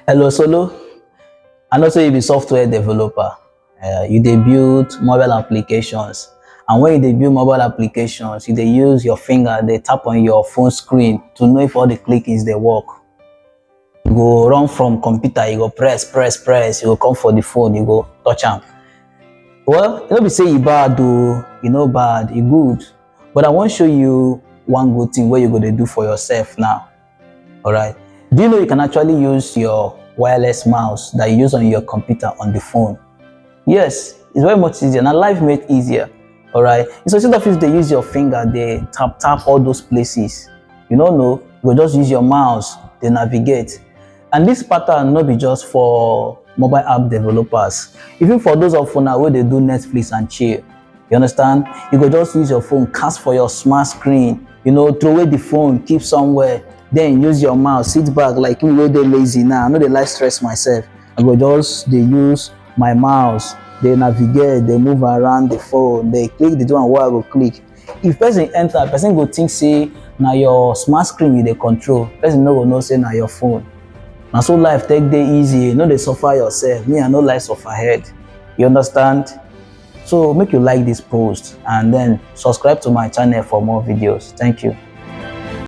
Hello Solo, and also you be software developer. You dey build mobile applications, and when you dey build mobile applications, you dey use your finger, dey tap on your phone screen to know if all the clickings dey work. You go run from computer, you go press, you go come for the phone, you go touch am. Well, no be say e bad o, e no bad, e good, but I wan show you one good thing wey you go dey do for yourself now. Alright, do you know you can actually use your wireless mouse that you use on your computer on the phone? Yes, it's very much easier. Now life made easier. Alright, so instead of you to use your finger, they tap all those places. You don't know, you go just use your mouse, they navigate. And this pattern not be just for mobile app developers, even for those of una where they do Netflix and chill. You understand? You go just use your phone, cast for your smart screen, throw away the phone, keep somewhere, then use your mouse, sit back like me wey dey lazy now. I no dey like stress myself. I go just dey use my mouse, they navigate, they move around the phone, they click the one where I go click. If person enter, person go think say na your smart screen you dey control. Person no go know say na your phone. Na so life take dey easy, no dey suffer yourself. Me, I no like suffer head. You understand? So make you like this post and then subscribe to my channel for more videos. Thank you.